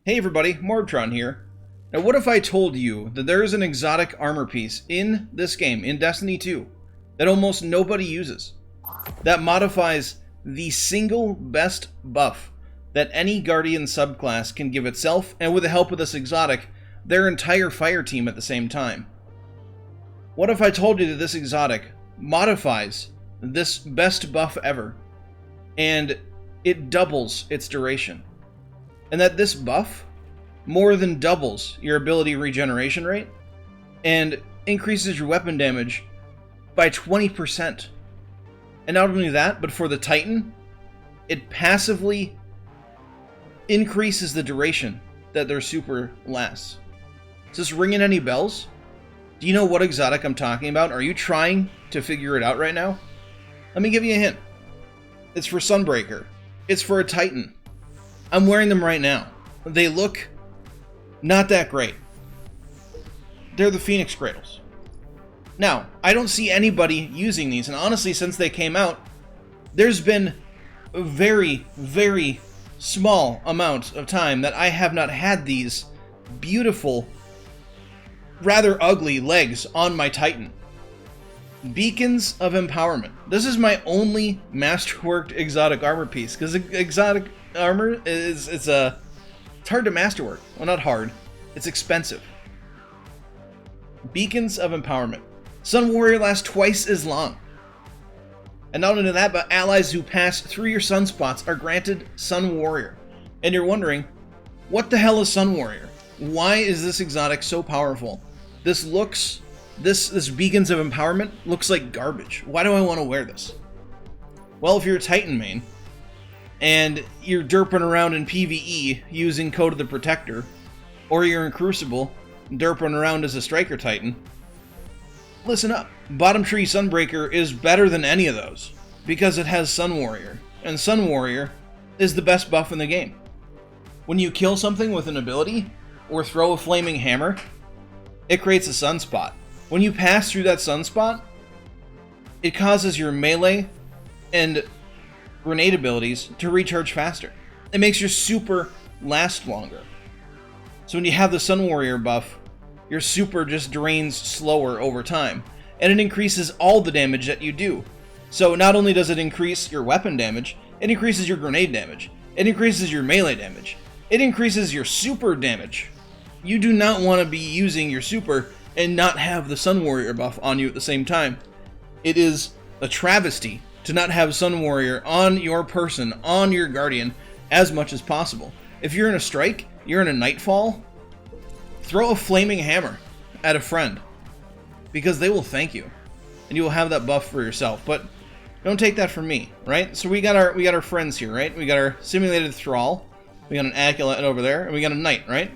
Hey everybody, MorbTron here. Now what if I told you that there is an exotic armor piece in this game, in Destiny 2, that almost nobody uses, that modifies the single best buff that any Guardian subclass can give itself, and with the help of this exotic, their entire fire team at the same time? What if I told you that this exotic modifies this best buff ever, and it doubles its duration? And that this buff more than doubles your ability regeneration rate and increases your weapon damage by 20%. And not only that, but for the Titan, it passively increases the duration that their super lasts. Is this ringing any bells? Do you know what exotic I'm talking about? Are you trying to figure it out right now? Let me give you a hint. It's for Sunbreaker. It's for a Titan. I'm wearing them right now. They look not that great. They're the Phoenix Cradles. Now, I don't see anybody using these, and honestly, since they came out, there's been a very, very small amount of time that I have not had these beautiful, rather ugly legs on my Titan. Beacons of Empowerment. This is my only masterworked exotic armor piece, because exotic armor it's hard to masterwork. Well, not hard. It's expensive. Beacons of Empowerment. Sun Warrior lasts twice as long. And not only that, but allies who pass through your sunspots are granted Sun Warrior. And you're wondering, what the hell is Sun Warrior? Why is this exotic so powerful? This Beacons of Empowerment looks like garbage. Why do I want to wear this? Well, if you're a Titan main, and you're derping around in PvE using Code of the Protector, or you're in Crucible, derping around as a Striker Titan, listen up. Bottom Tree Sunbreaker is better than any of those, because it has Sun Warrior, and Sun Warrior is the best buff in the game. When you kill something with an ability, or throw a flaming hammer, it creates a sunspot. When you pass through that sunspot, it causes your melee and grenade abilities to recharge faster. It makes your super last longer. So when you have the Sun Warrior buff, your super just drains slower over time, and it increases all the damage that you do. So not only does it increase your weapon damage, it increases your grenade damage, it increases your melee damage, it increases your super damage. You do not want to be using your super and not have the Sun Warrior buff on you at the same time. It is a travesty to not have Sun Warrior on your person, on your Guardian, as much as possible. If you're in a strike, you're in a nightfall, throw a flaming hammer at a friend, because they will thank you, and you will have that buff for yourself. But don't take that from me, right? So we got our friends here, right? We got our simulated thrall, we got an acolyte over there, and we got a knight, right?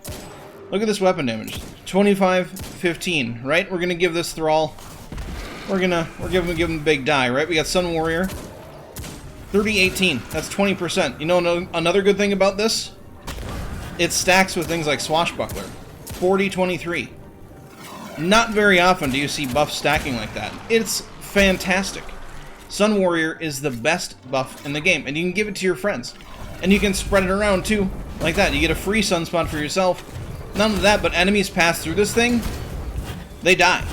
Look at this weapon damage, 25-15, right? We're gonna give this thrall. We're giving him a big die, right? We got Sun Warrior. 30-18. That's 20%. You know another good thing about this? It stacks with things like Swashbuckler. 40-23. Not very often do you see buffs stacking like that. It's fantastic. Sun Warrior is the best buff in the game, and you can give it to your friends. And you can spread it around too, like that. You get a free sunspot for yourself. None of that, but enemies pass through this thing, they die.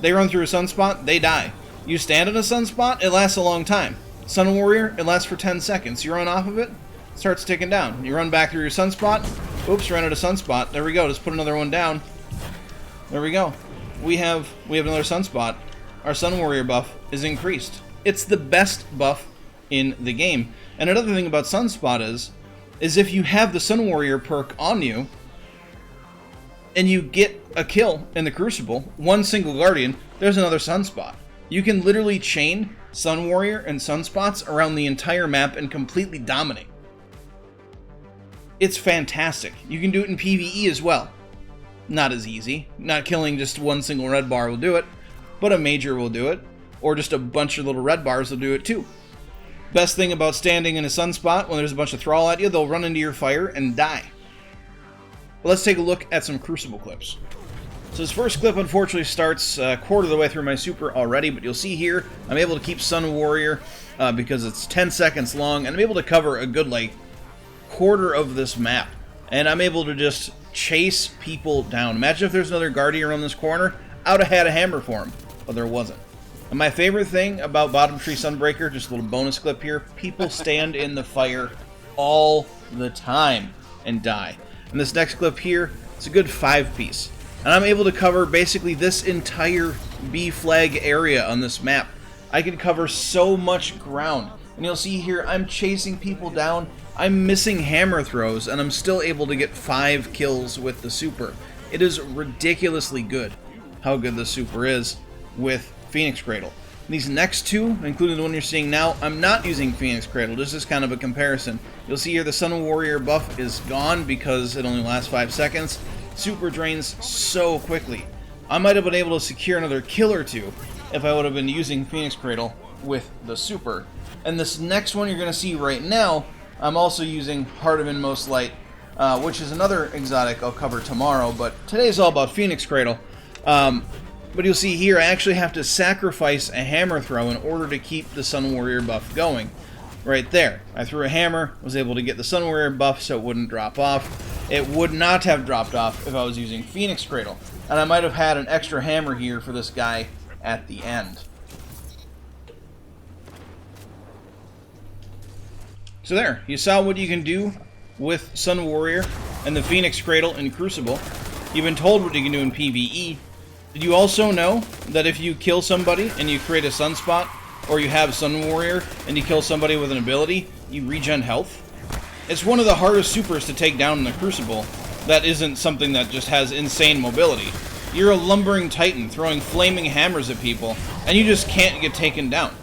They run through a sunspot, they die. You stand in a sunspot, it lasts a long time. Sun Warrior, it lasts for 10 seconds. You run off of it, it starts ticking down. You run back through your sunspot, oops, ran out of sunspot. There we go, just put another one down. There we go. We have another sunspot. Our Sun Warrior buff is increased. It's the best buff in the game. And another thing about sunspot is if you have the Sun Warrior perk on you, and you get a kill in the Crucible, one single Guardian, there's another sunspot. You can literally chain Sun Warrior and sunspots around the entire map and completely dominate. It's fantastic. You can do it in PvE as well. Not as easy. Not killing just one single red bar will do it, but a major will do it, or just a bunch of little red bars will do it too. Best thing about standing in a sunspot when there's a bunch of thrall at you, they'll run into your fire and die. But let's take a look at some Crucible clips. So this first clip unfortunately starts a quarter of the way through my super already, but you'll see here I'm able to keep Sun Warrior because it's 10 seconds long, and I'm able to cover a good like quarter of this map and I'm able to just chase people down. Imagine if there's another guardian around this corner. I would have had a hammer for him, but there wasn't. And my favorite thing about Bottom Tree Sunbreaker, just a little bonus clip here, people stand in the fire all the time and die. And this next clip here, it's a good 5-piece. And I'm able to cover basically this entire B flag area on this map. I can cover so much ground. And you'll see here, I'm chasing people down, I'm missing hammer throws, and I'm still able to get 5 kills with the super. It is ridiculously good how good the super is with Phoenix Cradle. These next two, including the one you're seeing now, I'm not using Phoenix Cradle. This is kind of a comparison. You'll see here the Sun Warrior buff is gone because it only lasts 5 seconds. Super drains so quickly. I might have been able to secure another kill or two if I would have been using Phoenix Cradle with the super. And this next one you're going to see right now, I'm also using Heart of Inmost Light, which is another exotic I'll cover tomorrow, but today's all about Phoenix Cradle. But you'll see here I actually have to sacrifice a hammer throw in order to keep the Sun Warrior buff going. Right there. I threw a hammer, was able to get the Sun Warrior buff so it wouldn't drop off. It would not have dropped off if I was using Phoenix Cradle. And I might have had an extra hammer here for this guy at the end. So there, you saw what you can do with Sun Warrior and the Phoenix Cradle in Crucible. You've been told what you can do in PvE. Did you also know that if you kill somebody and you create a sunspot, or you have Sun Warrior and you kill somebody with an ability, you regen health? It's one of the hardest supers to take down in the Crucible that isn't something that just has insane mobility. You're a lumbering titan throwing flaming hammers at people, and you just can't get taken down.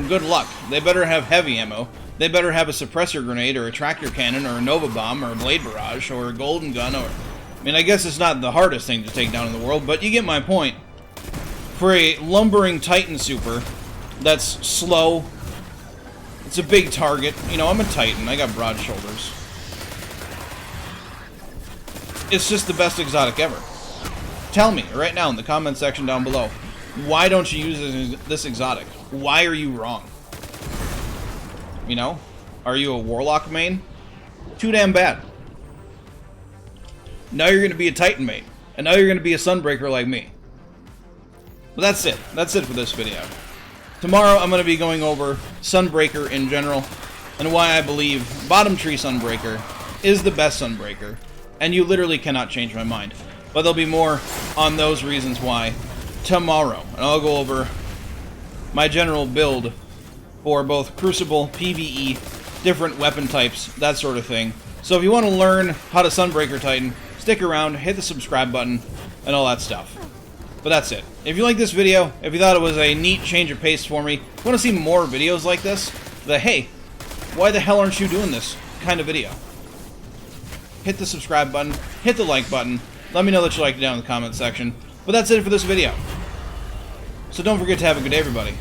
Good luck. They better have heavy ammo. They better have a suppressor grenade, or a tractor cannon, or a Nova Bomb, or a Blade Barrage, or a Golden Gun, or... I mean, I guess it's not the hardest thing to take down in the world, but you get my point. For a lumbering titan super that's slow, it's a big target. You know, I'm a titan. I got broad shoulders. It's just the best exotic ever. Tell me right now in the comment section down below, why don't you use this exotic? Why are you wrong? You know? Are you a Warlock main? Too damn bad. Now you're going to be a Titan main. And now you're going to be a Sunbreaker like me. But that's it. That's it for this video. Tomorrow I'm going to be going over Sunbreaker in general, and why I believe Bottom Tree Sunbreaker is the best Sunbreaker, and you literally cannot change my mind. But there'll be more on those reasons why tomorrow, and I'll go over my general build for both Crucible, PvE, different weapon types, that sort of thing. So if you want to learn how to Sunbreaker Titan, stick around, hit the subscribe button, and all that stuff. But that's it. If you like this video, if you thought it was a neat change of pace for me, want to see more videos like this, hey, why the hell aren't you doing this kind of video? Hit the subscribe button, hit the like button, let me know that you liked it down in the comment section. But that's it for this video. So don't forget to have a good day, everybody.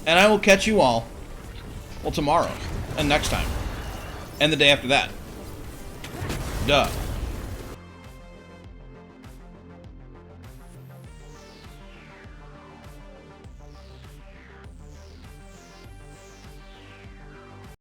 And I will catch you all, well, tomorrow, and next time, and the day after that. Duh.